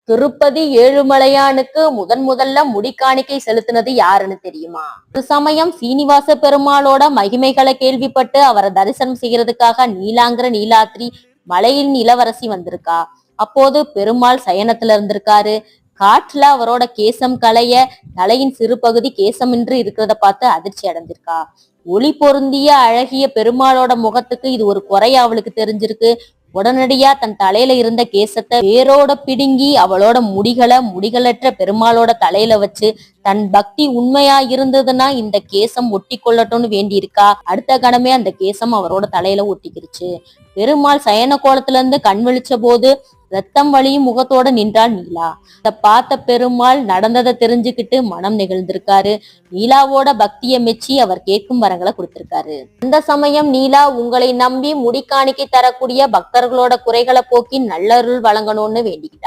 திருப்பதி ஏழுமலையானுக்கு முதல்ல முடிக்காணிக்கை செலுத்தினது யாருன்னு தெரியுமா? ஒரு சமயம் சீனிவாச பெருமாளோட மகிமைகளை கேள்விப்பட்டு அவரை தரிசனம் செய்யறதுக்காக நீலாங்கிற நீலாத்ரி மலையின் இளவரசி வந்திருக்கா. அப்போது பெருமாள் சயனத்துல இருந்திருக்காரு. காற்றுல அவரோட கேசம் களைய தலையின் சிறு பகுதி கேசமின்றி இருக்கிறத பார்த்து அதிர்ச்சி அடைஞ்சிருக்கா. ஒளி பொருந்திய அழகிய பெருமாளோட முகத்துக்கு இது ஒரு குறைய அவளுக்கு தெரிஞ்சிருக்கு. உடனடியா தன் தலையில இருந்த கேசத்தை வேரோட பிடுங்கி அவளோட முடிகளற்ற பெருமாளோட தலையில வச்சு தன் பக்தி உண்மையா இருந்ததுன்னா இந்த கேசம் ஒட்டி கொள்ளட்டும்னு வேண்டி இருக்கா. அடுத்த கணமே அந்த கேசம் அவரோட தலையில ஒட்டிக்கிருச்சு. பெருமாள் சயன கோலத்துல இருந்து கண் விழிச்ச போது ரத்தம் வழியும் முகத்தோட நின்றாள் நீலா. இத பார்த்த பெருமாள் நடந்ததை தெரிஞ்சுக்கிட்டு மனம் நெகிழ்ந்திருக்காரு. நீலாவோட பக்தியை மெச்சி அவர் கேட்கும் வரங்களை கொடுத்திருக்காரு. அந்த சமயம் நீலா உங்களை நம்பி முடிக்காணிக்கை தரக்கூடிய பக்தர்களோட குறைகளை போக்கி நல்லருள் வழங்கணும்னு வேண்டிக்கிட்டா.